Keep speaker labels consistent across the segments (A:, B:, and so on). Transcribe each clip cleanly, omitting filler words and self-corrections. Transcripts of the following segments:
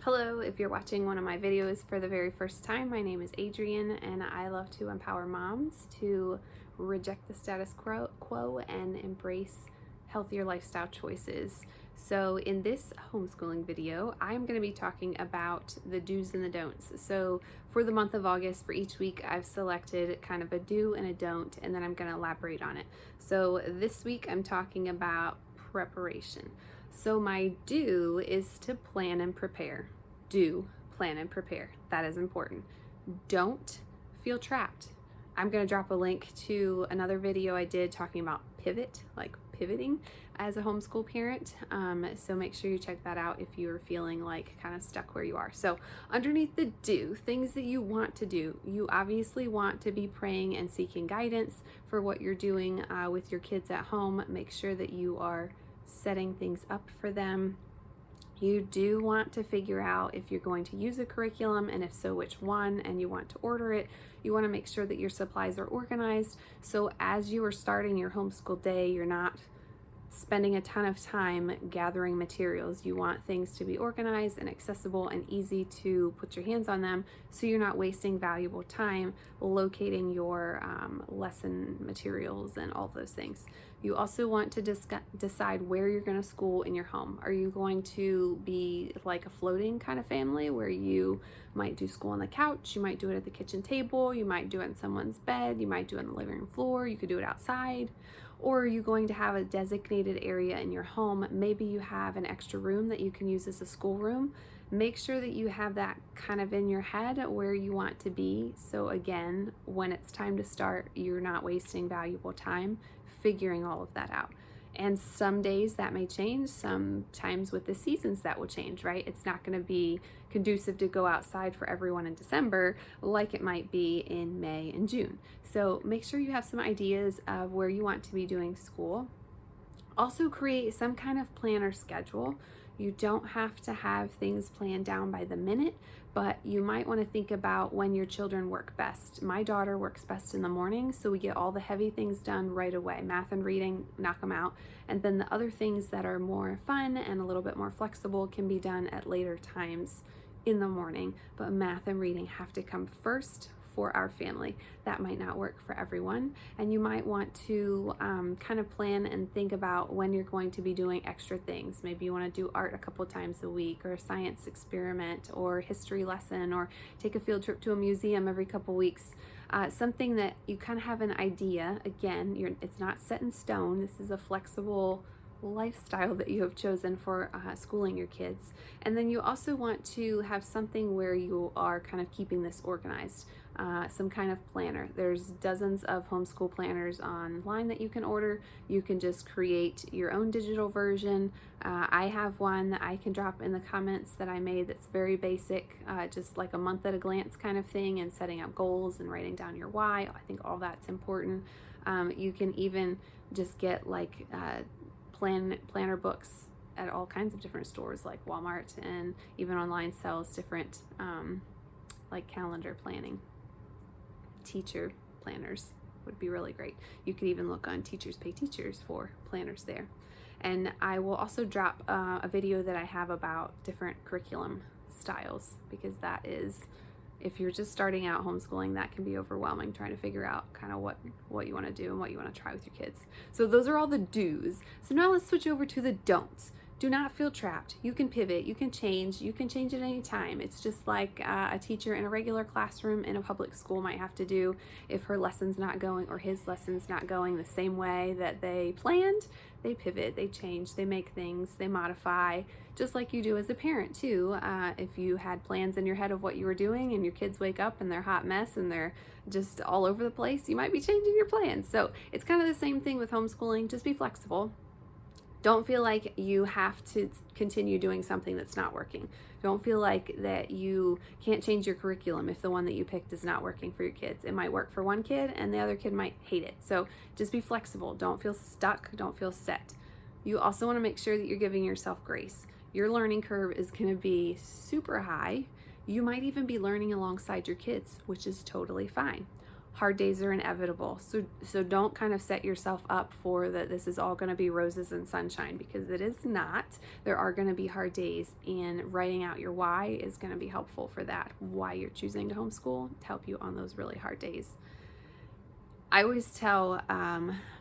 A: Hello, if you're watching one of my videos for the very first time, my name is Adrienne and I love to empower moms to reject the status quo and embrace healthier lifestyle choices. So in this homeschooling video, I'm going to be talking about the do's and the don'ts. So for the month of August, for each week, I've selected kind of a do and a don't, and then I'm going to elaborate on it. So this week, I'm talking about preparation. So my do is to plan and prepare. Do plan and prepare. That is important. Don't feel trapped. I'm going to drop a link to another video I did talking about pivot, like pivoting as a homeschool parent. So make sure you check that out if you're feeling like kind of stuck where you are. So underneath the do, things that you want to do, you obviously want to be praying and seeking guidance for what you're doing with your kids at home. Make sure that you are setting things up for them. You do want to figure out if you're going to use a curriculum, and if so, which one, and you want to order it. You want to make sure that your supplies are organized, so as you are starting your homeschool day, you're not spending a ton of time gathering materials. You want things to be organized and accessible and easy to put your hands on them, so you're not wasting valuable time locating your lesson materials and all those things. You also want to decide where you're going to school in your home. Are you going to be like a floating kind of family where you might do school on the couch, you might do it at the kitchen table, you might do it in someone's bed, you might do it on the living room floor, you could do it outside? Or are you going to have a designated area in your home? Maybe you have an extra room that you can use as a schoolroom. Make sure that you have that kind of in your head where you want to be. So again, when it's time to start, you're not wasting valuable time figuring all of that out. And some days that may change, sometimes with the seasons that will change, right? It's not going to be conducive to go outside for everyone in December like it might be in May and June. So make sure you have some ideas of where you want to be doing school. Also create some kind of plan or schedule. You don't have to have things planned down by the minute, but you might want to think about when your children work best. My daughter works best in the morning, so we get all the heavy things done right away. Math and reading, knock them out. And then the other things that are more fun and a little bit more flexible can be done at later times in the morning. But math and reading have to come first for our family. That might not work for everyone, and you might want to kind of plan and think about when you're going to be doing extra things. Maybe you want to do art a couple times a week, or a science experiment, or history lesson, or take a field trip to a museum every couple weeks. Something that you kind of have an idea. Again, it's not set in stone. This is a flexible lifestyle that you have chosen for schooling your kids. And then you also want to have something where you are kind of keeping this organized, some kind of planner. There's dozens of homeschool planners online that you can order. You can just create your own digital version. I have one that I can drop in the comments that I made that's very basic, just like a month at a glance kind of thing, and setting up goals and writing down your why. I think all that's important. You can even just get like planner books at all kinds of different stores like Walmart, and even online sells different like calendar planning. Teacher planners would be really great. You could even look on Teachers Pay Teachers for planners there. And I will also drop a video that I have about different curriculum styles, because that is, if you're just starting out homeschooling, that can be overwhelming trying to figure out kind of what you want to do and what you want to try with your kids. So those are all the do's. So now let's switch over to the don'ts. Do not feel trapped. You can pivot, you can change at any time. It's just like a teacher in a regular classroom in a public school might have to do if her lesson's not going or his lesson's not going the same way that they planned. They pivot, they change, they make things, they modify, just like you do as a parent too. If you had plans in your head of what you were doing and your kids wake up and they're a hot mess and they're just all over the place, you might be changing your plans. So it's kind of the same thing with homeschooling. Just be flexible. Don't feel like you have to continue doing something that's not working. Don't feel like that you can't change your curriculum if the one that you picked is not working for your kids. It might work for one kid and the other kid might hate it. So just be flexible. Don't feel stuck. Don't feel set. You also want to make sure that you're giving yourself grace. Your learning curve is going to be super high. You might even be learning alongside your kids, which is totally fine. hard days are inevitable. So don't kind of set yourself up for that this is all going to be roses and sunshine, because it is not. There are going to be hard days, and writing out your why is going to be helpful for that. Why you're choosing to homeschool to help you on those really hard days. I always tell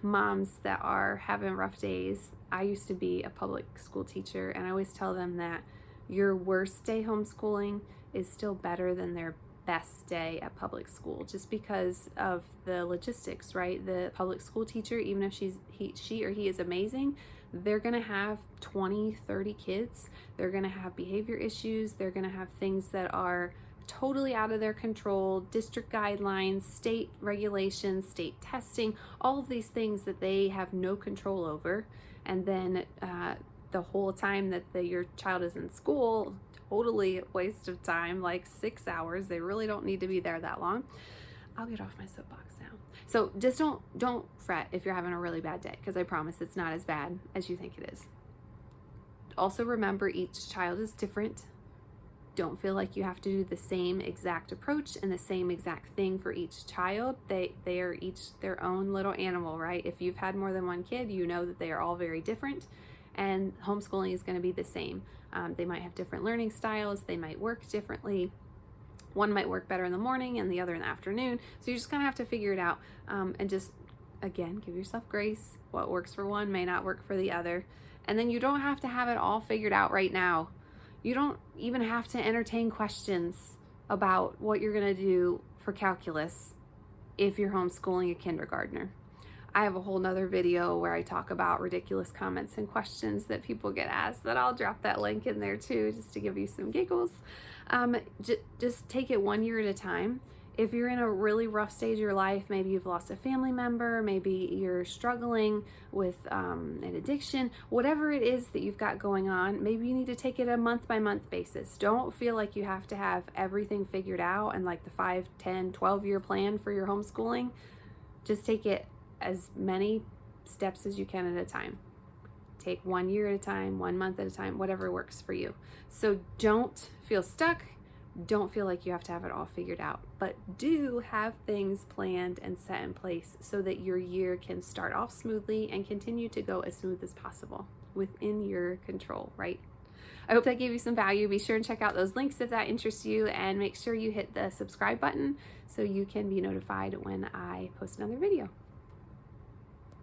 A: moms that are having rough days. I used to be a public school teacher, and I always tell them that your worst day homeschooling is still better than their best day at public school, just because of the logistics, right? The public school teacher, even if she or he is amazing, they're going to have 20, 30 kids. They're going to have behavior issues. They're going to have things that are totally out of their control, district guidelines, state regulations, state testing, all of these things that they have no control over. And then the whole time that your child is in school, totally a waste of time, like 6 hours. They really don't need to be there that long. I'll get off my soapbox now. So just don't fret if you're having a really bad day, because I promise it's not as bad as you think it is. Also remember, each child is different. Don't feel like you have to do the same exact approach and the same exact thing for each child. They are each their own little animal, right? If you've had more than one kid, you know that they are all very different, and homeschooling is going to be the same. They might have different learning styles. They might work differently. One might work better in the morning and the other in the afternoon. So you just kind of have to figure it out, and just, again, give yourself grace. What works for one may not work for the other. And then you don't have to have it all figured out right now. You don't even have to entertain questions about what you're going to do for calculus if you're homeschooling a kindergartner. I have a whole nother video where I talk about ridiculous comments and questions that people get asked, that I'll drop that link in there too, just to give you some giggles. Just take it 1 year at a time. If you're in a really rough stage of your life, maybe you've lost a family member, maybe you're struggling with an addiction, whatever it is that you've got going on, maybe you need to take it a month-by-month basis. Don't feel like you have to have everything figured out and like the 5, 10, 12-year plan for your homeschooling. Just take it as many steps as you can at a time. Take 1 year at a time, 1 month at a time, whatever works for you. So don't feel stuck. Don't feel like you have to have it all figured out, but do have things planned and set in place so that your year can start off smoothly and continue to go as smooth as possible within your control, right? I hope that gave you some value. Be sure and check out those links if that interests you, and make sure you hit the subscribe button so you can be notified when I post another video.